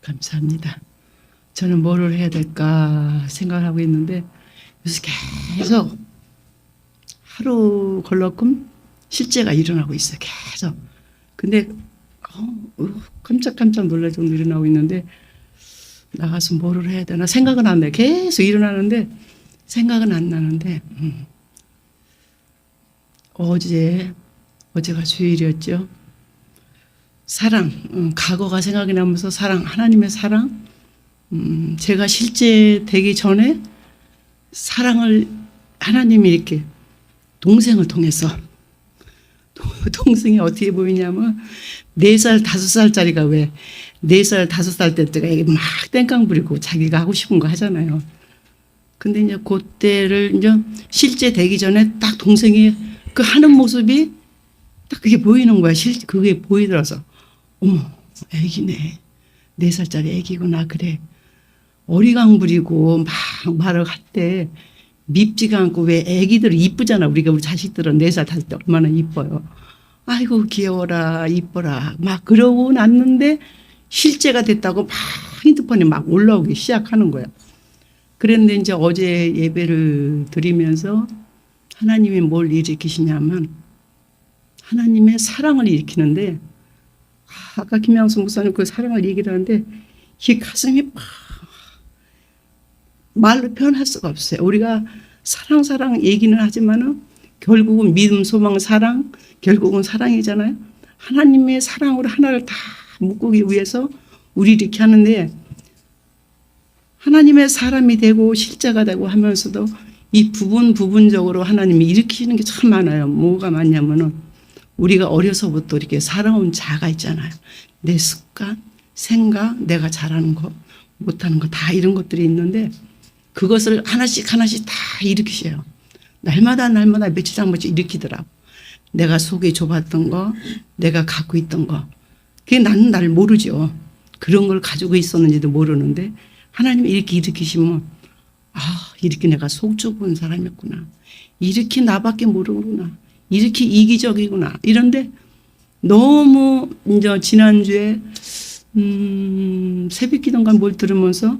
감사합니다. 저는 뭐를 해야 될까 생각하고 있는데 요새 계속 하루 걸러끔 실제가 일어나고 있어요. 계속. 근데 깜짝깜짝 놀랄 정도 일어나고 있는데 나가서 뭐를 해야 되나 생각은 안 나요. 계속 일어나는데 생각은 안 나는데 어제가 주일이었죠. 사랑, 과거가 생각이 나면서 사랑, 하나님의 사랑. 제가 실제 되기 전에 사랑을 하나님이 이렇게 동생을 통해서 동생이 어떻게 보이냐면 4살, 5살짜리가 왜 4살, 5살 때가 막 땡깡 부리고 자기가 하고 싶은 거 하잖아요. 근데 이제 그때를 이제 실제 되기 전에 딱 동생이 그 하는 모습이 딱 그게 보이는 거야. 그게 보이더라서 어머, 애기네. 4살짜리 애기구나. 그래. 어리광 부리고 막 말을 할 때 밉지가 않고 왜 애기들 이쁘잖아. 우리 자식들은 4살, 5살 때 얼마나 이뻐요. 아이고 귀여워라 이뻐라 막 그러고 났는데 실제가 됐다고 막 핸드폰에 막 올라오기 시작하는 거야. 그랬는데 이제 어제 예배를 드리면서 하나님이 뭘 일으키시냐면 하나님의 사랑을 일으키는데 아까 김양수 목사님 그 사랑을 얘기를 하는데 이 가슴이 막 말로 표현할 수가 없어요. 우리가 사랑 얘기는 하지만은 결국은 믿음, 소망, 사랑 결국은 사랑이잖아요. 하나님의 사랑으로 하나를 다 묶기 위해서 우리 이렇게 하는데 하나님의 사람이 되고 실제가 되고 하면서도 이 부분적으로 하나님이 일으키는 게 참 많아요. 뭐가 많냐면은 우리가 어려서부터 이렇게 살아온 자가 있잖아요. 내 습관, 생각, 내가 잘하는 거, 못하는 거 다 이런 것들이 있는데 그것을 하나씩 다 일으키셔요. 날마다 며칠 한 번씩 일으키더라고. 내가 속이 좁았던 거, 내가 갖고 있던 거. 그게 나는 날 모르죠. 그런 걸 가지고 있었는지도 모르는데 하나님이 이렇게 일으키시면 이렇게 내가 속 좁은 사람이었구나. 이렇게 나밖에 모르구나. 이렇게 이기적이구나. 이런데 너무 이제 지난주에 새벽기도인가 뭘 들으면서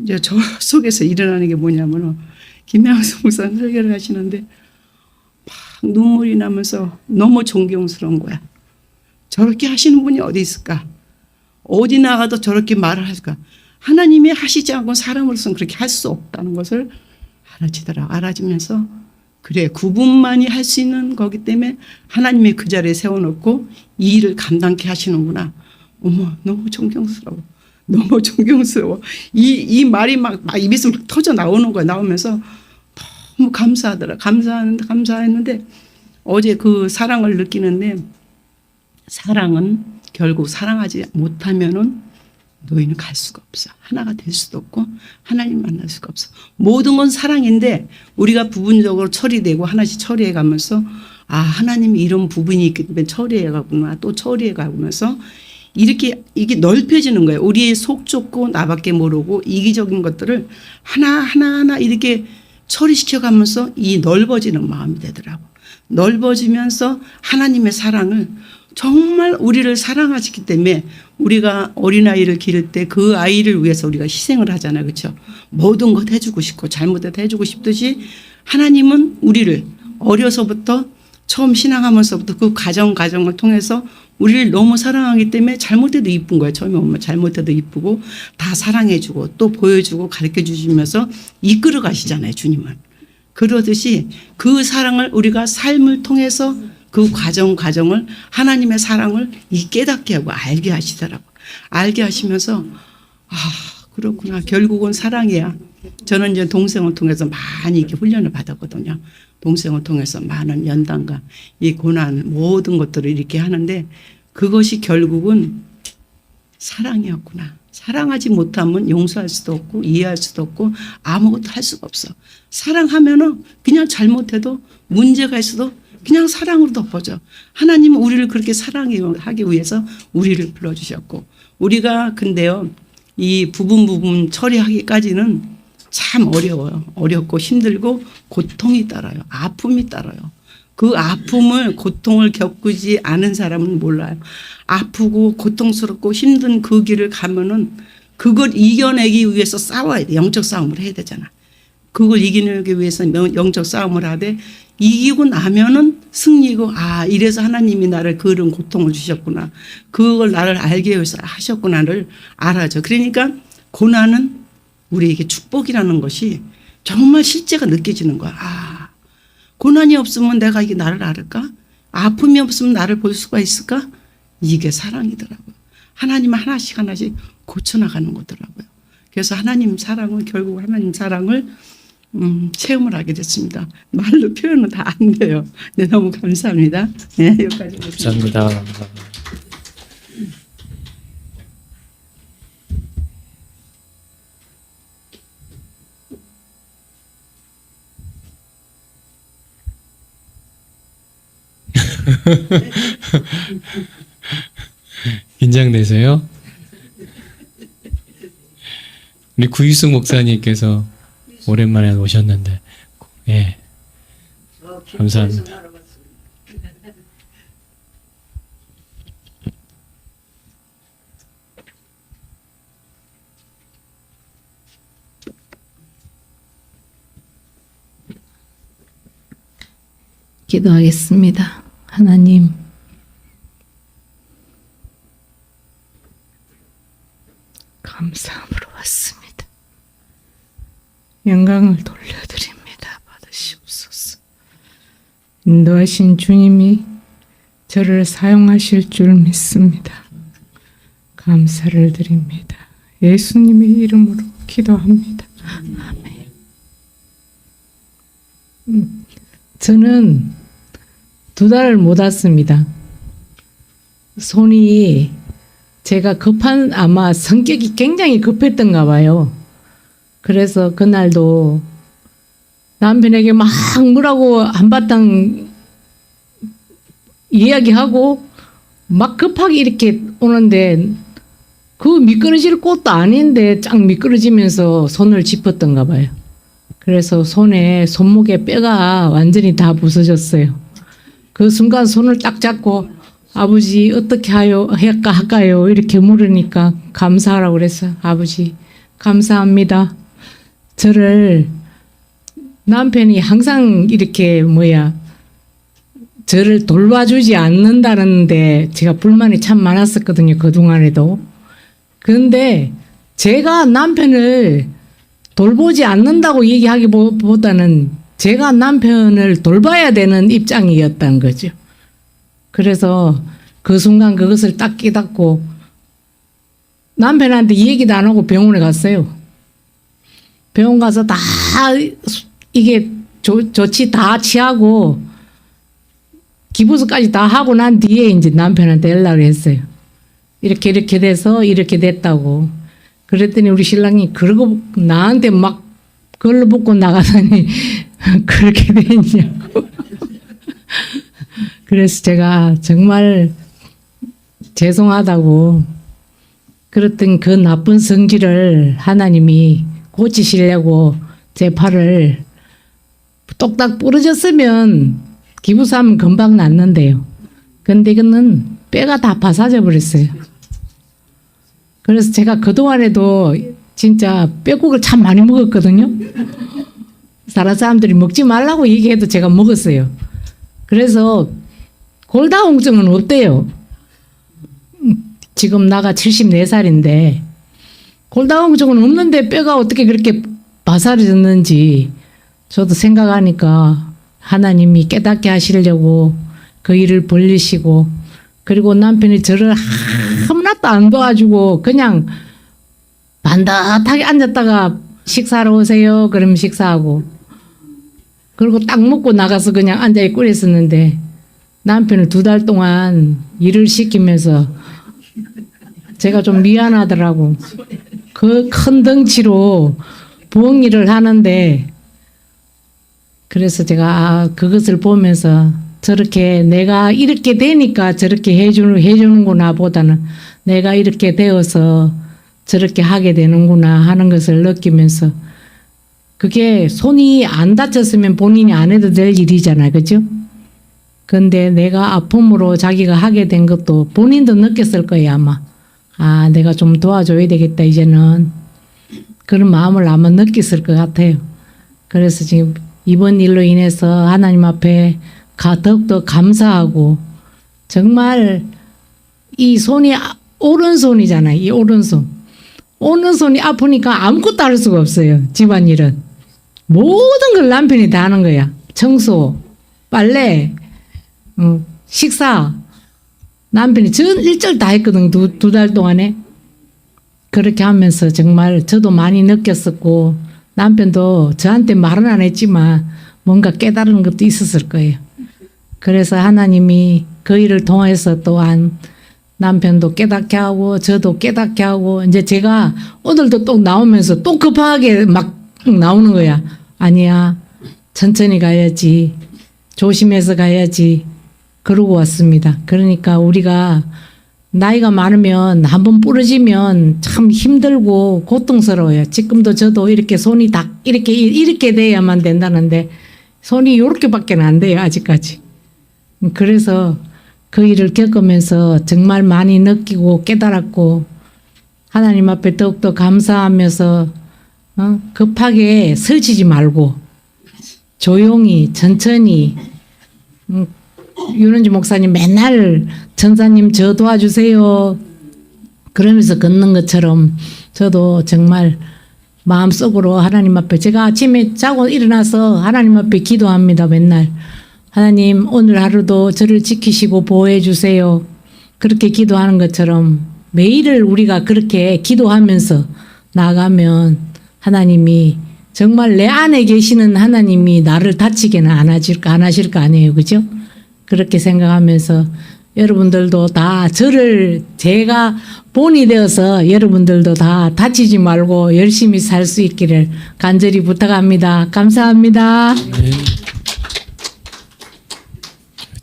이제 저 속에서 일어나는 게 뭐냐면은 김양수 목사님 설교를 하시는데 막 눈물이 나면서 너무 존경스러운 거야. 저렇게 하시는 분이 어디 있을까? 어디 나가도 저렇게 말을 할까? 하나님이 하시지 않고 사람으로서는 그렇게 할 수 없다는 것을 알아지면서 그래 그분만이 할 수 있는 거기 때문에 하나님이 그 자리에 세워놓고 이 일을 감당케 하시는구나. 어머 너무 존경스러워. 너무 존경스러워. 이 말이 막 입에서 막 터져 나오는 거야. 나오면서 너무 감사하더라. 감사했는데 어제 그 사랑을 느끼는데 사랑은 결국 사랑하지 못하면은 너희는 갈 수가 없어. 하나가 될 수도 없고 하나님 만날 수가 없어. 모든 건 사랑인데 우리가 부분적으로 처리되고 하나씩 처리해 가면서 하나님이 이런 부분이 있기 때문에 처리해 가구나. 또 처리해 가면서 이게 넓혀지는 거예요. 우리의 속 좁고 나밖에 모르고 이기적인 것들을 하나하나 이렇게 처리시켜 가면서 이 넓어지는 마음이 되더라고. 넓어지면서 하나님의 사랑을 정말 우리를 사랑하시기 때문에 우리가 어린아이를 기를 때 그 아이를 위해서 우리가 희생을 하잖아요. 그렇죠? 모든 것 해주고 싶고 잘못해도 해주고 싶듯이 하나님은 우리를 어려서부터 처음 신앙하면서부터 그 과정을 통해서 우리를 너무 사랑하기 때문에 잘못해도 이쁜 거예요. 처음에 오면 잘못해도 이쁘고 다 사랑해주고 또 보여주고 가르쳐주시면서 이끌어 가시잖아요. 주님은. 그러듯이 그 사랑을 우리가 삶을 통해서 그 과정을 하나님의 사랑을 깨닫게 하고 알게 하시더라고. 알게 하시면서 그렇구나. 결국은 사랑이야. 저는 이제 동생을 통해서 많이 이렇게 훈련을 받았거든요. 동생을 통해서 많은 연단과 이 고난 모든 것들을 이렇게 하는데 그것이 결국은 사랑이었구나. 사랑하지 못하면 용서할 수도 없고 이해할 수도 없고 아무것도 할 수가 없어. 사랑하면은 그냥 잘못해도 문제가 있어도 그냥 사랑으로 덮어져. 하나님은 우리를 그렇게 사랑하기 위해서 우리를 불러주셨고 우리가 근데요 이 부분 처리하기까지는 참 어려워요. 어렵고 힘들고 고통이 따라요. 아픔이 따라요. 그 아픔을, 고통을 겪지 않은 사람은 몰라요. 아프고 고통스럽고 힘든 그 길을 가면은 그걸 이겨내기 위해서 싸워야 돼. 영적 싸움을 해야 되잖아. 그걸 이기기 위해서 영적 싸움을 하되 이기고 나면은 승리고, 아, 이래서 하나님이 나를 그런 고통을 주셨구나. 그걸 나를 알게 위해서 하셨구나를 알아죠. 그러니까 고난은 우리에게 축복이라는 것이 정말 실제가 느껴지는 거야. 아, 고난이 없으면 내가 이게 나를 알을까? 아픔이 없으면 나를 볼 수가 있을까? 이게 사랑이더라고요. 하나님 하나씩 하나씩 고쳐나가는 거더라고요. 그래서 하나님 사랑을, 결국 하나님 사랑을 체험을 하게 됐습니다. 말로 표현은 다 안 돼요. 네, 너무 감사합니다. 네, 여기까지 하겠습니다. 감사합니다. 긴장되세요? 우리 구유숙 목사님께서 오랜만에 오셨는데, 예, 감사합니다. 기도하겠습니다. 하나님, 감사함으로 왔습니다. 영광을 돌려드립니다. 받으시옵소서. 인도하신 주님이 저를 사용하실 줄 믿습니다. 감사를 드립니다. 예수님의 이름으로 기도합니다. 아멘. 저는 2달을 못 왔습니다. 손이, 제가 아마 성격이 굉장히 급했던가 봐요. 그래서 그날도 남편에게 막 뭐라고 한바탕 이야기하고 막 급하게 이렇게 오는데 그 미끄러질 곳도 아닌데 쫙 미끄러지면서 손을 짚었던가 봐요. 그래서 손목에 뼈가 완전히 다 부서졌어요. 그 순간 손을 딱 잡고 아버지 어떻게 할까요? 이렇게 물으니까 감사하라고 그래서 아버지 감사합니다. 저를 남편이 항상 이렇게 저를 돌봐주지 않는다는데 제가 불만이 참 많았었거든요. 그동안에도. 그런데 제가 남편을 돌보지 않는다고 얘기하기보다는 제가 남편을 돌봐야 되는 입장이었던 거죠. 그래서 그 순간 그것을 딱 깨닫고 남편한테 얘기도 안 하고 병원에 갔어요. 병원 가서 다 이게 조치 다 취하고 기부서까지 다 하고 난 뒤에 이제 남편한테 연락을 했어요. 이렇게 돼서 이렇게 됐다고. 그랬더니 우리 신랑이 그러고 나한테 막 걸러 벗고 나가다니 그렇게 됐냐고. 그래서 제가 정말 죄송하다고, 그랬던 그 나쁜 성질을 하나님이 고치시려고 제 팔을 똑딱 부러졌으면 기부사하면 금방 낫는데요. 근데 이거는 뼈가 다 파사져 버렸어요. 그래서 제가 그동안에도 진짜 뼈국을 참 많이 먹었거든요. 다른 사람들이 먹지 말라고 얘기해도 제가 먹었어요. 그래서 골다공증은 없대요. 지금 나가 74살인데 골다공증은 없는데 뼈가 어떻게 그렇게 바사져졌는지 저도 생각하니까 하나님이 깨닫게 하시려고 그 일을 벌리시고, 그리고 남편이 저를 하나도 안 도와주고 그냥 반듯하게 앉았다가 식사하러 오세요 그러면 식사하고, 그리고 딱 먹고 나가서 그냥 앉아있고 그랬었는데 남편을 2달 동안 일을 시키면서 제가 좀 미안하더라고. 그 큰 덩치로 부엌 일을 하는데, 그래서 제가 그것을 보면서 저렇게 내가 이렇게 되니까 저렇게 해주는구나 보다는 내가 이렇게 되어서 저렇게 하게 되는구나 하는 것을 느끼면서, 그게 손이 안 다쳤으면 본인이 안 해도 될 일이잖아요. 그죠? 근데 내가 아픔으로 자기가 하게 된 것도 본인도 느꼈을 거예요, 아마. 아, 내가 좀 도와줘야 되겠다, 이제는. 그런 마음을 아마 느꼈을 것 같아요. 그래서 지금 이번 일로 인해서 하나님 앞에 더욱더 감사하고, 정말 이 손이 오른손이잖아요, 이 오른손. 오른손이 아프니까 아무것도 할 수가 없어요, 집안일은. 모든 걸 남편이 다 하는 거야. 청소, 빨래, 식사. 남편이 전 일절 다 했거든, 두 달 동안에. 그렇게 하면서 정말 저도 많이 느꼈었고, 남편도 저한테 말은 안 했지만 뭔가 깨달은 것도 있었을 거예요. 그래서 하나님이 그 일을 통해서 또한 남편도 깨닫게 하고 저도 깨닫게 하고, 이제 제가 오늘도 또 나오면서 또 급하게 막 나오는 거야. 아니야, 천천히 가야지, 조심해서 가야지, 그러고 왔습니다. 그러니까 우리가 나이가 많으면 한번 부러지면 참 힘들고 고통스러워요. 지금도 저도 이렇게 손이 다 이렇게 돼야만 된다는데 손이 이렇게밖에 안 돼요, 아직까지. 그래서 그 일을 겪으면서 정말 많이 느끼고 깨달았고, 하나님 앞에 더욱더 감사하면서 급하게 설치지 말고 조용히 천천히, 윤은지 목사님 맨날 전사님 저 도와주세요 그러면서 걷는 것처럼 저도 정말 마음속으로 하나님 앞에, 제가 아침에 자고 일어나서 하나님 앞에 기도합니다. 맨날 하나님 오늘 하루도 저를 지키시고 보호해 주세요. 그렇게 기도하는 것처럼 매일을 우리가 그렇게 기도하면서 나가면 하나님이 정말 내 안에 계시는 하나님이 나를 다치게는 안 하실 거 아니에요, 그죠? 그렇게 생각하면서 여러분들도 다 제가 본이 되어서 여러분들도 다 다치지 말고 열심히 살 수 있기를 간절히 부탁합니다. 감사합니다. 네.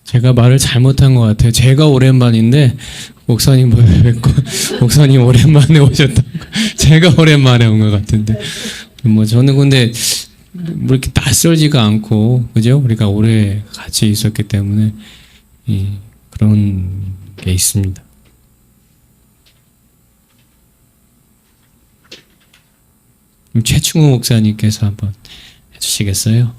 제가 말을 잘못한 것 같아요. 제가 오랜만인데 목사님을 뵙고 목사님 오랜만에 오셨다고 제가 오랜만에 온 것 같은데, 뭐 저는 근데 뭐 이렇게 낯설지가 않고, 그죠? 우리가 오래 같이 있었기 때문에 그런 게 있습니다. 최충호 목사님께서 한번 해주시겠어요?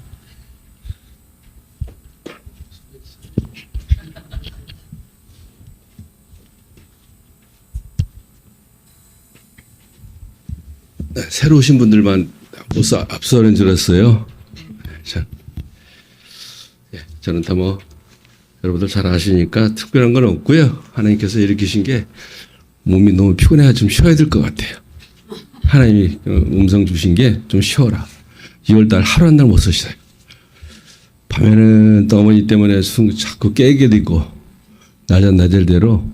네, 새로 오신 분들만 앞서는 줄 알았어요. 자, 예, 저는 다 뭐 여러분들 잘 아시니까 특별한 건 없고요. 하나님께서 일으키신 게 몸이 너무 피곤해 좀 쉬어야 될 것 같아요. 하나님이 음성 주신 게 좀 쉬어라. 2월달 하루 한 날 못 쓰시어요. 밤에는 또 어머니 때문에 자꾸 깨게 되고, 낮을대로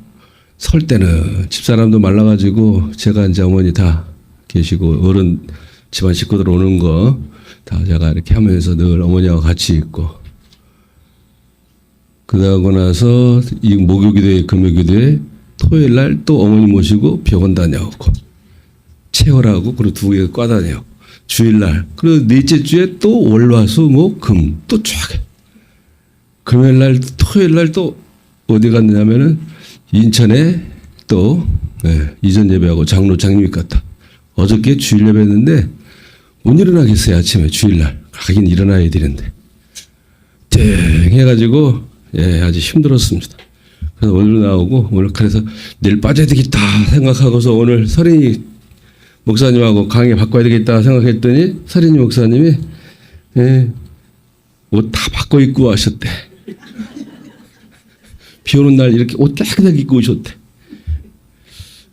설 때는 집사람도 말라가지고 제가 이제 어머니 다 계시고 어른 집안 식구들 오는 거 다 제가 이렇게 하면서 늘 어머니와 같이 있고, 그러고 나서 이 목요기도회 금요기도회 토요일 날 또 어머니 모시고 병원 다녀오고 체열하고, 그리고 2개 과 다녀오고, 주일날, 그리고 넷째 주에 또 월화수목금 또 쫙. 금요일 날 토요일 날 또 어디 갔냐면은 인천에 또 이전 예배하고 장로 장님이 갔다. 어저께 주일 예배했는데 못 일어나겠어요. 아침에 주일날 가긴 일어나야 되는데 땡 해가지고 아주 힘들었습니다. 그래서 오늘 나오고, 오늘 그래서 내일 빠져야 되겠다 생각하고서 오늘 서린이 목사님하고 강의 바꿔야 되겠다 생각했더니 서린이 목사님이 옷 다 바꿔 입고 하셨대. 비 오는 날 이렇게 옷 깨끗하게 입고 오셨대.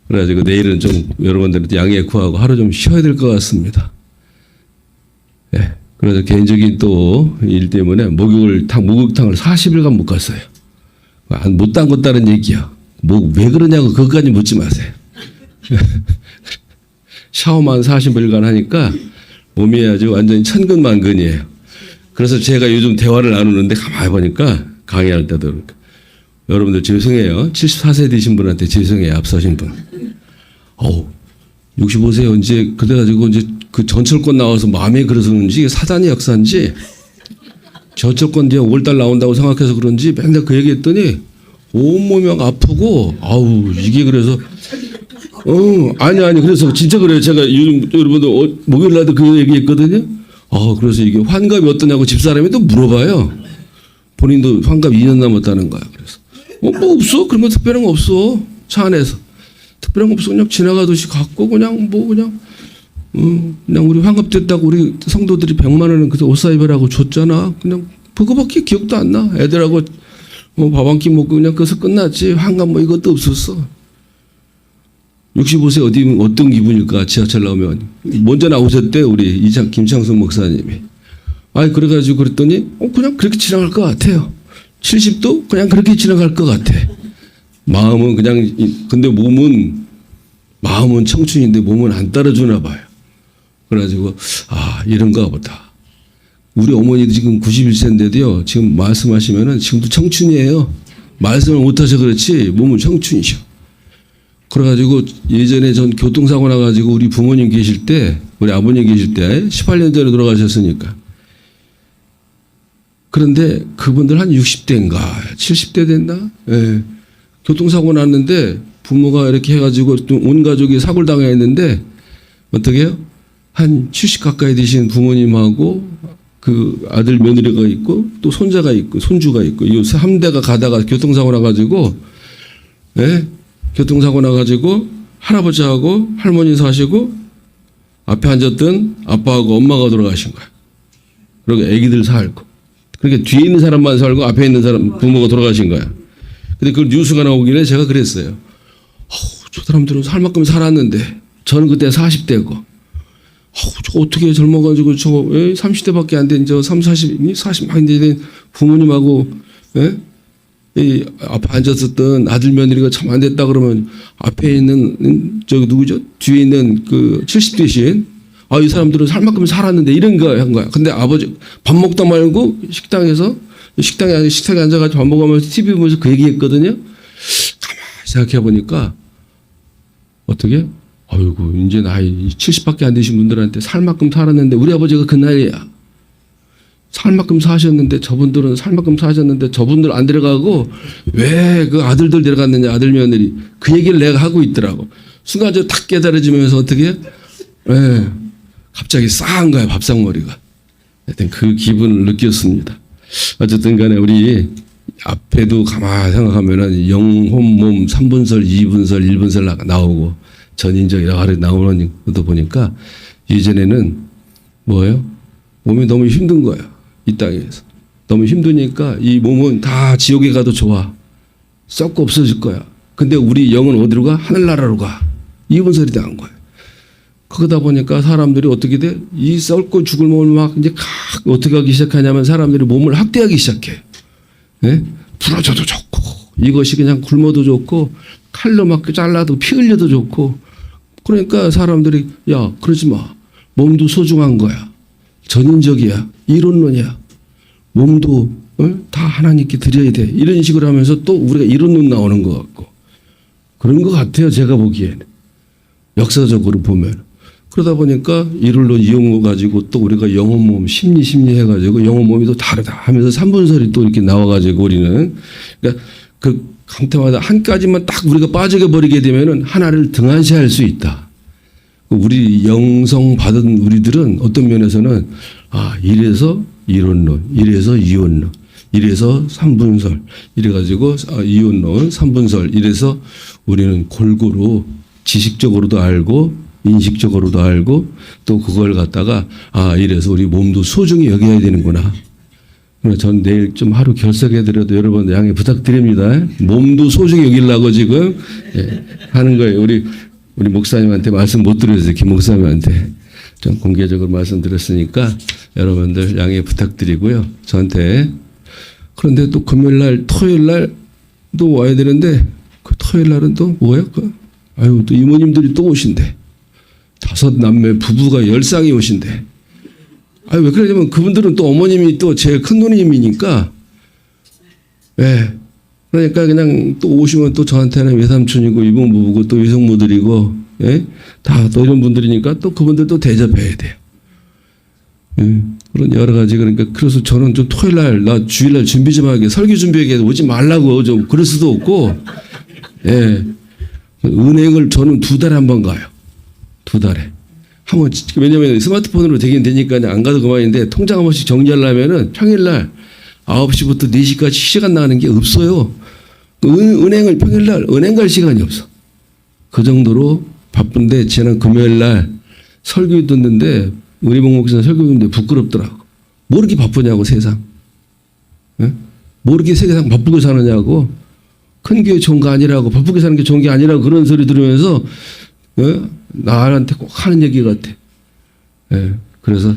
그래가지고 내일은 좀 여러분들한테 양해 구하고 하루 좀 쉬어야 될 것 같습니다. 예. 그래서 개인적인 또 일 때문에 목욕탕을 40일간 못 갔어요. 못 담궜다는 얘기야. 왜 그러냐고 그것까지 묻지 마세요. 샤워만 40일간 하니까 몸이 아주 완전히 천근만근이에요. 그래서 제가 요즘 대화를 나누는데 가만히 보니까 강의할 때도 그러니까 여러분들 죄송해요. 74세 되신 분한테 죄송해요. 앞서신 분. 65세 이제 그래가지고 이제 그 전철권 나와서 마음에 그래서 그런지 이게 사단의 역사인지 저쪽 건 이제 5월달 나온다고 생각해서 그런지 맨날 그 얘기했더니 온몸이 막 아프고 아우 이게 그래서 아니 그래서 진짜 그래요. 제가 여러분들 목요일 날도 그 얘기했거든요. 그래서 이게 환갑이 어떠냐고 집사람이 또 물어봐요. 본인도 환갑 2년 남았다는 거야. 그래서 뭐 없어 그런 거 특별한 거 없어 차 안에서 특별한 거 없어 그냥 지나가듯이 갖고 그냥 그냥 우리 환갑 됐다고 우리 성도들이 100만 원은 그때 옷 사입으라고 줬잖아. 그냥 그거밖에 기억도 안 나. 애들하고 밥 한 끼 먹고 그냥 그래서 끝났지. 환갑 뭐 이것도 없었어. 65세 어떤 기분일까 지하철 나오면. 먼저 나오셨대 우리 김창성 목사님이. 그래가지고 그랬더니 그냥 그렇게 지나갈 것 같아요. 70도 그냥 그렇게 지나갈 것 같아. 마음은 그냥 근데 마음은 청춘인데 몸은 안 따라주나 봐요. 그래가지고 이런가 보다. 우리 어머니도 지금 91세인데도요. 지금 말씀하시면은 지금도 청춘이에요. 말씀을 못하셔 그렇지 몸은 청춘이셔. 그래가지고 예전에 전 교통사고 나가지고 우리 부모님 계실 때 우리 아버님 계실 때 18년 전에 돌아가셨으니까. 그런데 그분들 한 60대인가 70대 됐나? 예. 교통사고 났는데 부모가 이렇게 해가지고 온 가족이 사고를 당했는데 어떻게 해요? 한 70 가까이 되신 부모님하고 그 아들 며느리가 있고 또 손자가 있고 손주가 있고 이 3대가 가다가 교통사고 나가지고 교통사고 나가지고 할아버지하고 할머니 사시고 앞에 앉았던 아빠하고 엄마가 돌아가신 거야. 그리고 애기들 살고. 그러니까 뒤에 있는 사람만 살고 앞에 있는 사람 부모가 돌아가신 거야. 근데 그 뉴스가 나오길래 제가 그랬어요. 저 사람들은 살 만큼 살았는데 저는 그때 40대고 저 어떻게 젊어가지고 저 30대밖에 안 된 저 40 막 된 부모님하고 이 앞에 앉았었던 아들 며느리가 참 안 됐다 그러면 앞에 있는 저기 누구죠? 뒤에 있는 그 70대신 이 사람들은 살 만큼 살았는데 이런 거 한 거야. 근데 아버지 밥 먹다 말고 식당에 앉아가지고 밥 먹으면서 TV 보면서 그 얘기했거든요. 가만히 생각해 보니까 어떻게? 아이고 이제 나이 70밖에 안 되신 분들한테 살 만큼 살았는데 우리 아버지가 그 나이야. 살 만큼 사셨는데 저분들은 살 만큼 사셨는데 저분들 안 데려가고 왜 그 아들들 데려갔느냐 아들 며느리 그 얘기를 내가 하고 있더라고. 순간적으로 탁 깨달아지면서 어떻게? 갑자기 싸한 거야 밥상머리가. 하여튼 그 기분을 느꼈습니다. 어쨌든 간에 우리 앞에도 가만히 생각하면은 영혼몸 3분설, 2분설, 1분설 나오고 전인적 여러 가지 나오는 것도 보니까 예전에는 뭐예요? 몸이 너무 힘든 거야. 이 땅에서. 너무 힘드니까 이 몸은 다 지옥에 가도 좋아. 썩고 없어질 거야. 근데 우리 영은 어디로 가? 하늘나라로 가. 2분설이 당한 거야. 그러다 보니까 사람들이 어떻게 돼? 이 썩고 죽을 몸을 막 이제 어떻게 하기 시작하냐면 사람들이 몸을 학대하기 시작해. 부러져도 좋고 이것이 그냥 굶어도 좋고 칼로 막 잘라도 피 흘려도 좋고 그러니까 사람들이 야 그러지 마. 몸도 소중한 거야. 전인적이야. 이론론이야. 몸도 다 하나님께 드려야 돼. 이런 식으로 하면서 또 우리가 이론론 나오는 것 같고 그런 것 같아요. 제가 보기에는. 역사적으로 보면. 그러다 보니까 이론론 이용을 가지고 또 우리가 영혼몸 심리 해가지고 영혼몸이 또 다르다 하면서 3분설이 또 이렇게 나와가지고 우리는 그러니까 그 강태마다 한 가지만 딱 우리가 빠지게 버리게 되면은 하나를 등한시할 수 있다. 우리 영성 받은 우리들은 어떤 면에서는 이래서 이론론, 이래서 이원론, 이래서 3분설, 이래가지고 이원론, 3분설, 이래서 우리는 골고루 지식적으로도 알고 인식적으로도 알고 또 그걸 갖다가 이래서 우리 몸도 소중히 여겨야 되는구나. 전 내일 좀 하루 결석해드려도 여러분 양해 부탁드립니다. 몸도 소중히 여기려고 지금 하는 거예요. 우리 목사님한테 말씀 못 드렸어요. 김 목사님한테 좀 공개적으로 말씀드렸으니까 여러분들 양해 부탁드리고요. 저한테 그런데 또 금요일날 토요일날 또 와야 되는데 그 토요일날은 또 뭐야? 또 이모님들이 또 오신대. 5 남매 부부가 10쌍이 오신대. 왜 그러냐면 그분들은 또 어머님이 또 제일 큰 누님이니까. 그러니까 그냥 또 오시면 또 저한테는 외삼촌이고 이모 부부고 또 외숙모들이고 다 또 이런 분들이니까 또 그분들도 대접해야 돼요. 그런 여러 가지. 그러니까 그래서 저는 좀 토요일 날 나 주일 날 준비 좀 하게, 설교 준비하게 오지 말라고 좀 그럴 수도 없고. 예. 은행을 저는 2달에 한 번 가요. 2달에. 한번, 왜냐면 스마트폰으로 되긴 되니까 안 가도 그만인데, 통장 한 번씩 정리하려면은 평일날 9시부터 4시까지 시간 나가는 게 없어요. 은행을 평일날 은행 갈 시간이 없어. 그 정도로 바쁜데, 지난 금요일날 설교 듣는데, 우리봉 목사 설교 듣는데 부끄럽더라고. 뭐 이렇게 바쁘냐고, 세상. 예? 뭐 이렇게 세상 바쁘게 사느냐고. 큰 교회 좋은 거 아니라고, 바쁘게 사는 게 좋은 게 아니라고 그런 소리 들으면서, 예? 나한테 꼭 하는 얘기 같아. 예. 그래서,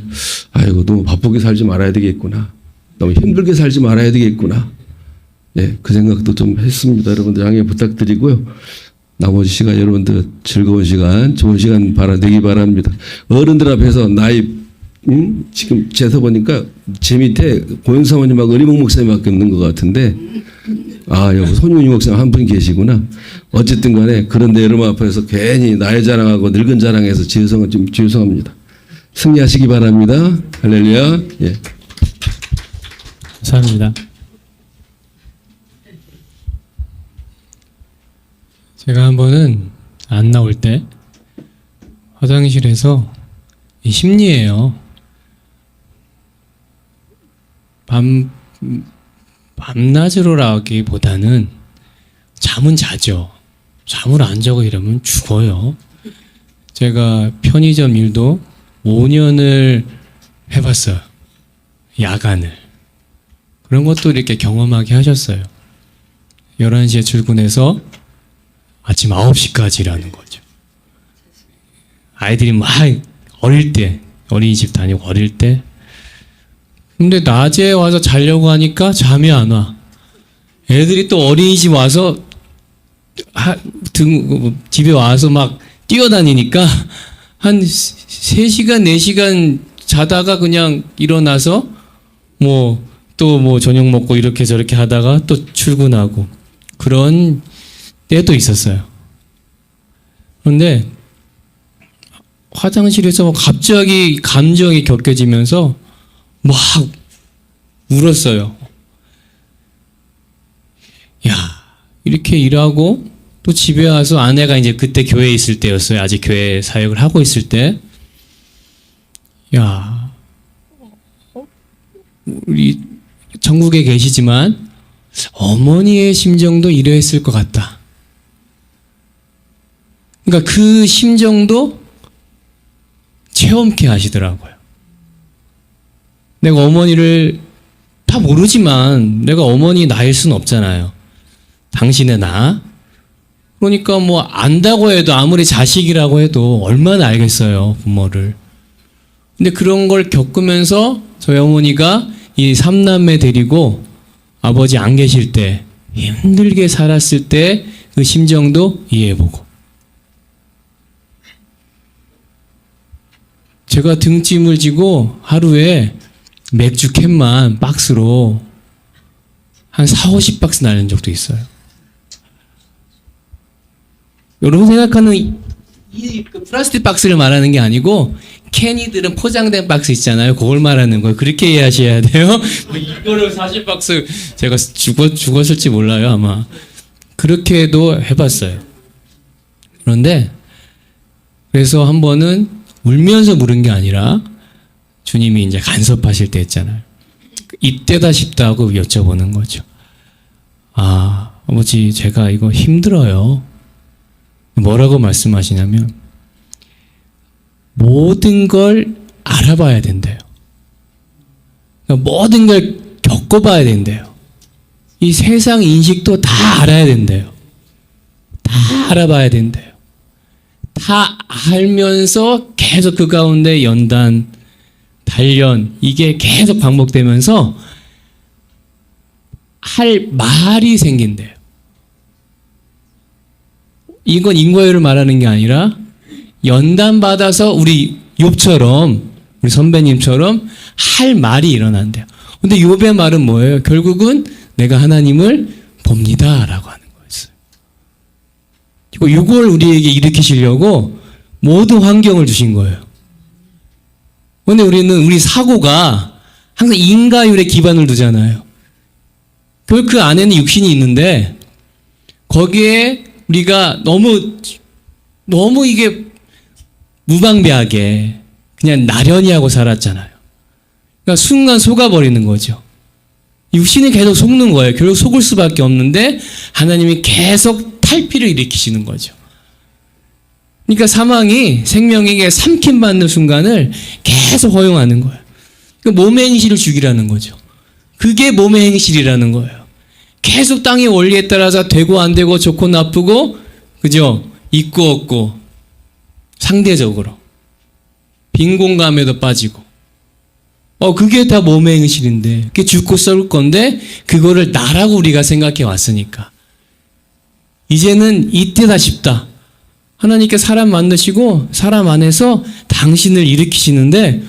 아이고, 너무 바쁘게 살지 말아야 되겠구나. 너무 힘들게 살지 말아야 되겠구나. 예. 그 생각도 좀 했습니다. 여러분들 양해 부탁드리고요. 나머지 시간 여러분들 즐거운 시간, 좋은 시간 되기 바랍니다. 어른들 앞에서 나이, 지금 재서 보니까 제 밑에 고영사모님하고 은희목 목사님밖에 없는 것 같은데, 아, 여기 손윤희 목사님 한 분 계시구나. 어쨌든 간에 그런데 여러분 앞에서 괜히 나이 자랑하고 늙은 자랑해서 죄송합니다. 승리하시기 바랍니다. 할렐루야. 예. 감사합니다. 제가 한 번은 안 나올 때 화장실에서 이 심리예요. 밤낮으로라기보다는 잠은 자죠. 잠을 안 자고 이러면 죽어요. 제가 편의점 일도 5년을 해봤어요. 야간을. 그런 것도 이렇게 경험하게 하셨어요. 11시에 출근해서 아침 9시까지 일하는 거죠. 아이들이 막 어릴 때, 어린이집 다니고 어릴 때. 근데 낮에 와서 자려고 하니까 잠이 안 와. 애들이 또 어린이집 와서 집에 와서 막 뛰어다니니까 한 3시간, 4시간 자다가 그냥 일어나서 또 저녁 먹고 이렇게 저렇게 하다가 또 출근하고 그런 때도 있었어요. 그런데 화장실에서 갑자기 감정이 격해지면서 막 울었어요. 야, 이렇게 일하고 또 집에 와서 아내가 이제 그때 교회에 있을 때였어요. 아직 교회 사역을 하고 있을 때. 야, 우리 전국에 계시지만 어머니의 심정도 이러했을 것 같다. 그러니까 그 심정도 체험케 하시더라고요. 내가 어머니를 다 모르지만 내가 어머니 나일 수는 없잖아요. 당신의 나. 그러니까 안다고 해도 아무리 자식이라고 해도 얼마나 알겠어요, 부모를. 근데 그런 걸 겪으면서 저희 어머니가 이 3남매 데리고 아버지 안 계실 때 힘들게 살았을 때 그 심정도 이해해보고. 제가 등짐을 지고 하루에 맥주 캔만 박스로 한 40-50박스 나는 적도 있어요. 여러분 생각하는 이 플라스틱 박스를 말하는 게 아니고 캔이들은 포장된 박스 있잖아요. 그걸 말하는 거예요. 그렇게 이해하셔야 돼요. 이거를 40박스 제가 죽었을지 몰라요 아마. 그렇게도 해봤어요. 그런데 그래서 한 번은 울면서 물은 게 아니라 주님이 이제 간섭하실 때 했잖아요. 이때다 싶다고 여쭤보는 거죠. 아, 아버지 제가 이거 힘들어요. 뭐라고 말씀하시냐면 모든 걸 알아봐야 된대요. 그러니까 모든 걸 겪어봐야 된대요. 이 세상 인식도 다 알아야 된대요. 다 알아봐야 된대요. 다 알면서 계속 그 가운데 연단, 단련 이게 계속 반복되면서 할 말이 생긴대요. 이건 인과율을 말하는 게 아니라 연단 받아서 우리 욥처럼 우리 선배님처럼 할 말이 일어난대요. 근데 욥의 말은 뭐예요? 결국은 내가 하나님을 봅니다라고 하는 거였어요. 이걸 우리에게 일으키시려고 모든 환경을 주신 거예요. 근데 우리 사고가 항상 인과율에 기반을 두잖아요. 결국 그 안에는 육신이 있는데 거기에 우리가 너무 이게 무방비하게 그냥 나련히 하고 살았잖아요. 그러니까 순간 속아버리는 거죠. 육신이 계속 속는 거예요. 결국 속을 수밖에 없는데 하나님이 계속 탈피를 일으키시는 거죠. 그러니까 사망이 생명에게 삼킴받는 순간을 계속 허용하는 거예요. 그러니까 몸의 행실을 죽이라는 거죠. 그게 몸의 행실이라는 거예요. 계속 땅의 원리에 따라서 되고 안 되고 좋고 나쁘고 그죠? 있고 없고 상대적으로 빈 공감에도 빠지고 그게 다 몸의 행실인데 그게 죽고 썩을 건데 그거를 나라고 우리가 생각해 왔으니까 이제는 이때다 싶다. 하나님께 사람 만드시고 사람 안에서 당신을 일으키시는데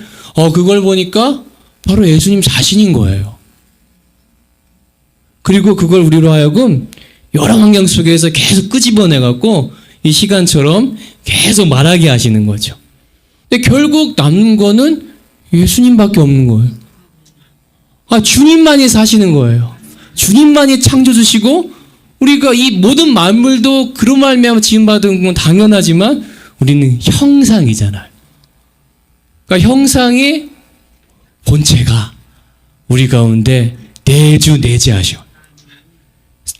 그걸 보니까 바로 예수님 자신인 거예요. 그리고 그걸 우리로 하여금 여러 환경 속에서 계속 끄집어내갖고 이 시간처럼 계속 말하게 하시는 거죠. 근데 결국 남는 거는 예수님밖에 없는 거예요. 주님만이 사시는 거예요. 주님만이 창조주시고 우리가 이 모든 만물도 그로 말미암아 지음받은 건 당연하지만 우리는 형상이잖아요. 그러니까 형상이 본체가 우리 가운데 내주내재하셔.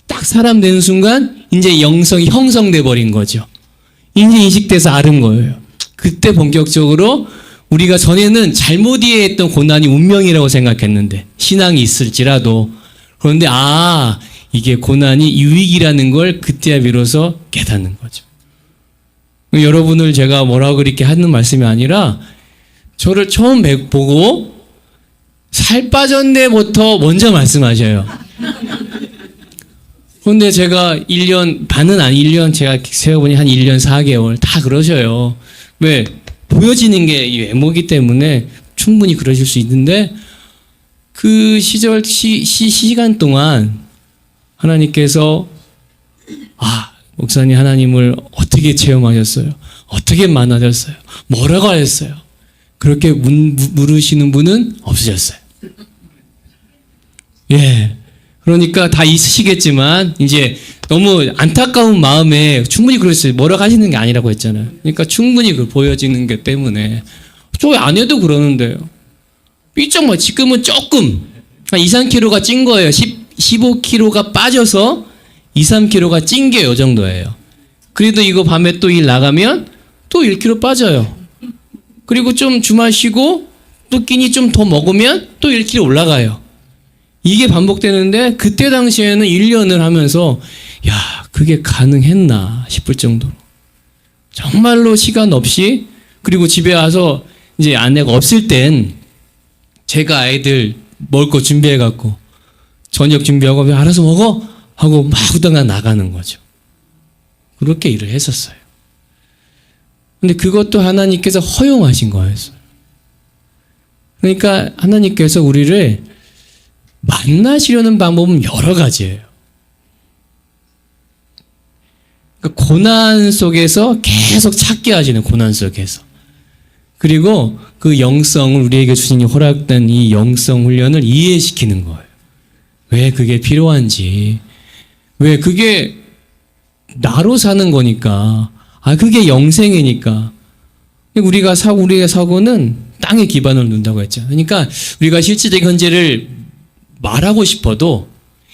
딱 사람 되는 순간 이제 영성이 형성돼 버린 거죠. 이제 인식돼서 아는 거예요. 그때 본격적으로 우리가 전에는 잘못 이해했던 고난이 운명이라고 생각했는데 신앙이 있을지라도 그런데 이게 고난이 유익이라는 걸 그때야 비로소 깨닫는 거죠. 여러분을 제가 뭐라고 그렇게 하는 말씀이 아니라 저를 처음 보고 살 빠졌네부터 먼저 말씀하셔요. 그런데 제가 1년 반은 아니 1년 제가 세어보니 한 1년 4개월 다 그러셔요. 왜? 보여지는 게 이 외모이기 때문에 충분히 그러실 수 있는데 그 시간 동안 하나님께서 목사님 하나님을 어떻게 체험하셨어요? 어떻게 만나셨어요? 뭐라고 하셨어요? 그렇게 물으시는 분은 없으셨어요. 예. 그러니까 다 있으시겠지만 이제 너무 안타까운 마음에 충분히 그랬어요. 뭐라고 하시는 게 아니라고 했잖아요. 그러니까 충분히 그 보여지는 게 때문에 저 아내도 그러는데요. 삐쩍 지금은 조금 한 2, 3kg가 찐 거예요. 15kg가 빠져서 2, 3kg가 찐 게 요 정도예요. 그래도 이거 밤에 또 일 나가면 또 1kg 빠져요. 그리고 좀 주말 쉬고 또 끼니 좀 더 먹으면 또 1kg 올라가요. 이게 반복되는데 그때 당시에는 1년을 하면서 그게 가능했나 싶을 정도로 정말로 시간 없이 그리고 집에 와서 이제 아내가 없을 땐 제가 아이들 먹을 거 준비해 갖고 저녁 준비하고 알아서 먹어 하고 막 후다가 나가는 거죠. 그렇게 일을 했었어요. 근데 그것도 하나님께서 허용하신 거였어요. 그러니까 하나님께서 우리를 만나시려는 방법은 여러 가지예요. 그러니까 고난 속에서 계속 찾게 하시는 고난 속에서. 그리고 그 영성을 우리에게 주신 허락된 이 영성 훈련을 이해시키는 거예요. 왜 그게 필요한지. 왜 그게 나로 사는 거니까. 그게 영생이니까. 우리의 사고는 땅에 기반을 둔다고 했죠. 그러니까 우리가 실질적 현재를 말하고 싶어도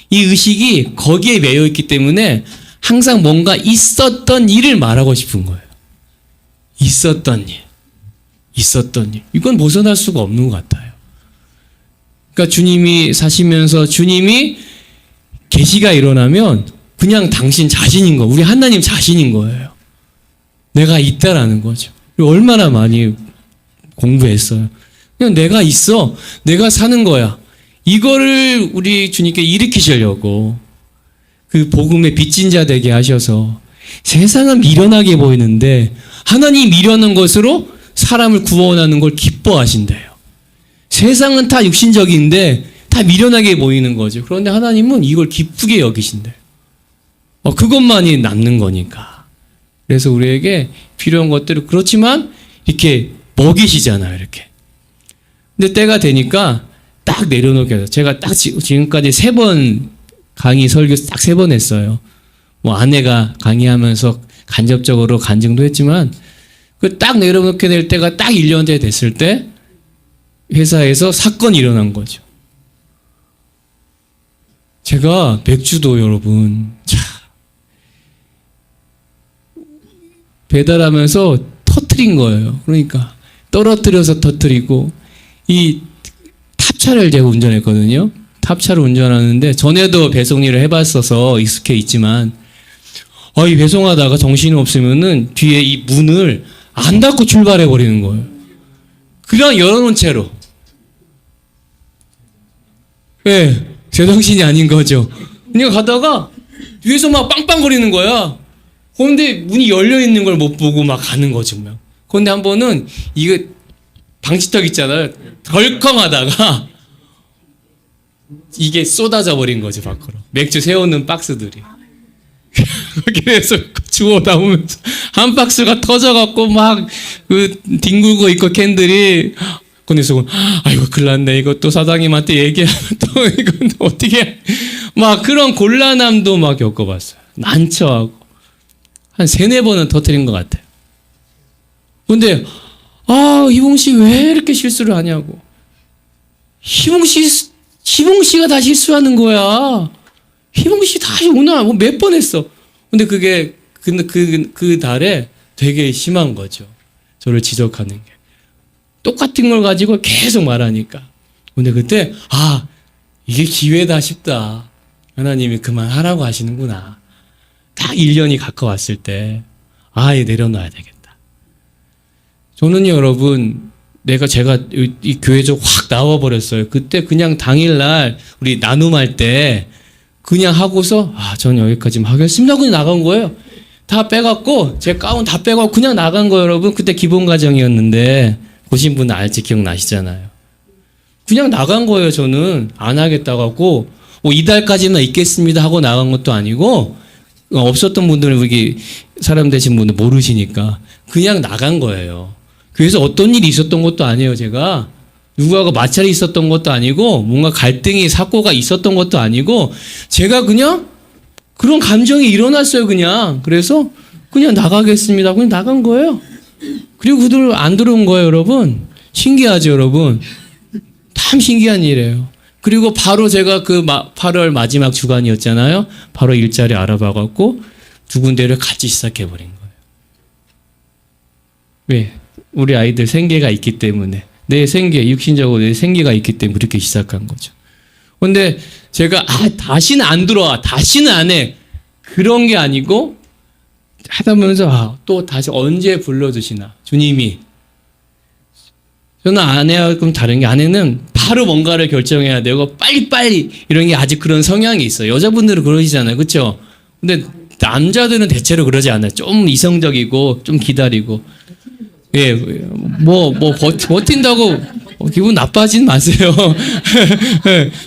이 의식이 거기에 매여 있기 때문에 항상 뭔가 있었던 일을 말하고 싶은 거예요. 있었던 일. 이건 벗어날 수가 없는 것 같아요. 그러니까 주님이 사시면서 주님이 계시가 일어나면 그냥 당신 자신인 거, 우리 하나님 자신인 거예요. 내가 있다라는 거죠. 얼마나 많이 공부했어요. 그냥 내가 있어. 내가 사는 거야. 이거를 우리 주님께 일으키시려고 그 복음의 빚진 자 되게 하셔서 세상은 미련하게 보이는데 하나님이 미련한 것으로 사람을 구원하는 걸 기뻐하신대요. 세상은 다 육신적인데 다 미련하게 보이는 거죠. 그런데 하나님은 이걸 기쁘게 여기신대요. 그것만이 남는 거니까. 그래서 우리에게 필요한 것들을 그렇지만 이렇게 먹이시잖아요. 이렇게. 근데 때가 되니까 딱 내려놓게 해서 제가 딱 지금까지 3번 강의 설교 딱 3번 했어요. 뭐 아내가 강의하면서 간접적으로 간증도 했지만 그 딱 내려놓게 될 때가 딱 1년 됐을 때 회사에서 사건이 일어난 거죠. 제가 맥주도 여러분 배달하면서 터트린 거예요. 그러니까 떨어뜨려서 터트리고 이 탑차를 제가 운전했거든요. 탑차를 운전하는데 전에도 배송 일을 해봤어서 익숙해 있지만 이 배송하다가 정신이 없으면은 뒤에 이 문을 안 닫고 출발해 버리는 거예요. 그냥 열어놓은 채로. 예, 제정신이 아닌 거죠. 그냥 가다가 뒤에서 막 빵빵거리는 거야. 그런데 문이 열려 있는 걸 못 보고 막 가는 거죠. 뭐. 그런데 한 번은 이거 방지턱 있잖아요. 덜컹하다가 이게 쏟아져 버린 거지 밖으로. 맥주 세우는 박스들이. 그래서 주워 나오면서 한 박스가 터져갖고 막 그 뒹굴고 있고 캔들이. 그래서 아이고 큰일 났네. 이거 또 사장님한테 얘기하면 또 이건 어떻게 막 그런 곤란함도 막 겪어봤어요. 난처하고 한 3-4번은 터뜨린 것 같아요. 근데 희봉 씨 왜 이렇게 실수를 하냐고. 희봉 씨가 다 실수하는 거야. 희봉 씨 다시 오늘 몇 번 했어. 근데 그게 그 달에 되게 심한 거죠. 저를 지적하는 게. 똑같은 걸 가지고 계속 말하니까. 근데 그때 이게 기회다 싶다. 하나님이 그만하라고 하시는구나. 딱 1년이 가까웠을 때 얘 내려놔야 되겠다. 저는요 여러분 제가 이 교회에서 확 나와버렸어요. 그때 그냥 당일날 우리 나눔할 때 그냥 하고서 전 여기까지만 하겠습니다. 그냥 나간 거예요. 다 빼갖고 제 가운 다 빼갖고 그냥 나간 거예요. 여러분 그때 기본 과정이었는데 보신 분은 알지 기억나시잖아요. 그냥 나간 거예요. 저는 안 하겠다고 하고 이달까지는 있겠습니다 하고 나간 것도 아니고 없었던 분들은 여기 사람 되신 분들 모르시니까 그냥 나간 거예요. 그래서 어떤 일이 있었던 것도 아니에요. 제가 누구하고 마찰이 있었던 것도 아니고 뭔가 갈등이 사고가 있었던 것도 아니고 제가 그냥 그런 감정이 일어났어요. 그냥 그래서 그냥 나가겠습니다. 그냥 나간 거예요. 그리고 그들 안 들어온 거예요. 여러분 신기하죠. 여러분 참 신기한 일이에요. 그리고 바로 제가 그 8월 마지막 주간이었잖아요. 바로 일자리 알아봐갖고 2군데를 같이 시작해버린 거예요. 왜? 우리 아이들 생계가 있기 때문에 내 생계, 육신적으로 내 생계가 있기 때문에 그렇게 시작한 거죠. 근데 제가 다시는 안 들어와, 다시는 안 해 그런 게 아니고 하다 보면서 또 다시 언제 불러주시나 주님이. 저는 아내하고 다른 게 아내는 바로 뭔가를 결정해야 되고 빨리빨리 이런 게 아직 그런 성향이 있어요. 여자분들은 그러시잖아요. 그렇죠? 근데 남자들은 대체로 그러지 않아요. 좀 이성적이고 좀 기다리고 버틴다고 기분 나빠지지 마세요.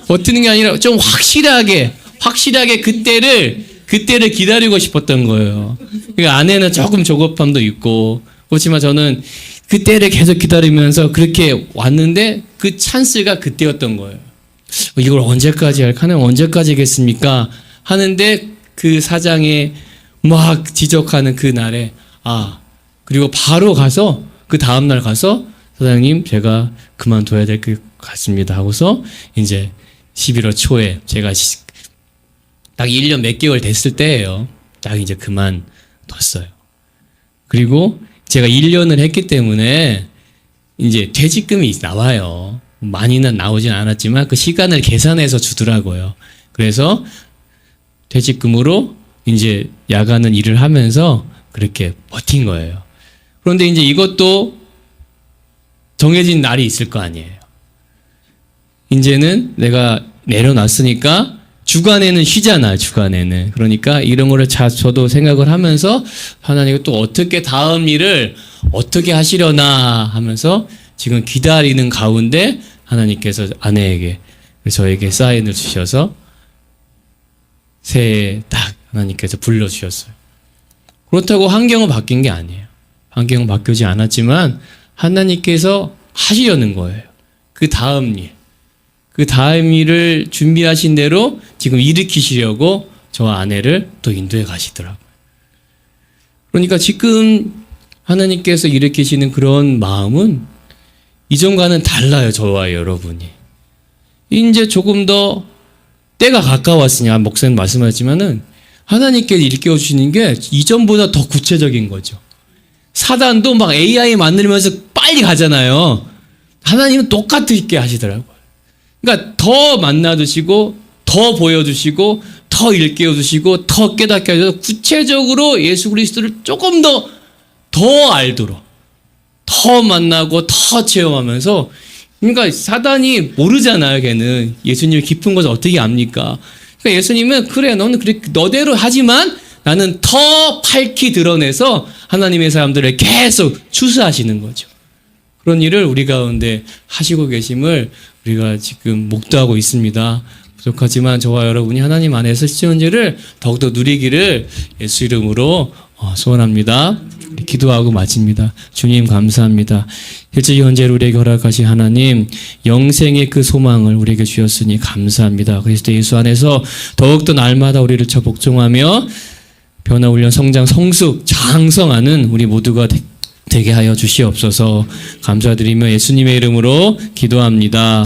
버티는 게 아니라 좀 확실하게 그때를 기다리고 싶었던 거예요. 그러니까 아내는 조금 조급함도 있고 그렇지만 저는 그때를 계속 기다리면서 그렇게 왔는데 그 찬스가 그때였던 거예요. 이걸 언제까지 할까는 언제까지겠습니까? 하는데 그 사장이 막 지적하는 그 날에 그리고 바로 가서 그 다음날 가서 사장님 제가 그만둬야 될 것 같습니다 하고서 이제 11월 초에 제가 딱 1년 몇 개월 됐을 때예요. 딱 이제 그만뒀어요. 그리고 제가 1년을 했기 때문에 이제 퇴직금이 나와요. 많이는 나오진 않았지만 그 시간을 계산해서 주더라고요. 그래서 퇴직금으로 이제 야간은 일을 하면서 그렇게 버틴 거예요. 그런데 이제 이것도 정해진 날이 있을 거 아니에요. 이제는 내가 내려놨으니까 주간에는 쉬잖아, 주간에는. 그러니까 이런 거를 저도 생각을 하면서 하나님이 또 어떻게 다음 일을 어떻게 하시려나 하면서 지금 기다리는 가운데 하나님께서 아내에게 저에게 사인을 주셔서 새해 딱 하나님께서 불러주셨어요. 그렇다고 환경은 바뀐 게 아니에요. 환경은 바뀌지 않았지만 하나님께서 하시려는 거예요. 그 다음 일을 준비하신 대로 지금 일으키시려고 저 아내를 또 인도에 가시더라고요. 그러니까 지금 하나님께서 일으키시는 그런 마음은 이전과는 달라요. 저와 여러분이. 이제 조금 더 때가 가까웠으냐 목사님 말씀하셨지만은 하나님께서 일깨워 주시는 게 이전보다 더 구체적인 거죠. 사단도 막 AI 만들면서 빨리 가잖아요. 하나님은 똑같게 하시더라고요. 그러니까 더 만나주시고 더 보여주시고 더 일깨워주시고 더 깨닫게 하셔서 구체적으로 예수 그리스도를 조금 더 알도록 더 만나고 더 체험하면서 그러니까 사단이 모르잖아요. 걔는 예수님의 깊은 것을 어떻게 압니까? 그러니까 예수님은 그래 너는 그래 너대로 하지만 나는 더 밝히 드러내서 하나님의 사람들을 계속 추수하시는 거죠. 그런 일을 우리 가운데 하시고 계심을 우리가 지금 목도하고 있습니다. 부족하지만 저와 여러분이 하나님 안에서 시온제를 더욱더 누리기를 예수 이름으로 소원합니다. 기도하고 마칩니다. 주님 감사합니다. 일제 현재를 우리에게 허락하신 하나님 영생의 그 소망을 우리에게 주셨으니 감사합니다. 그리스도 예수 안에서 더욱더 날마다 우리를 쳐 복종하며 변화 훈련 성장 성숙 장성하는 우리 모두가 되게 하여 주시옵소서. 감사드리며 예수님의 이름으로 기도합니다.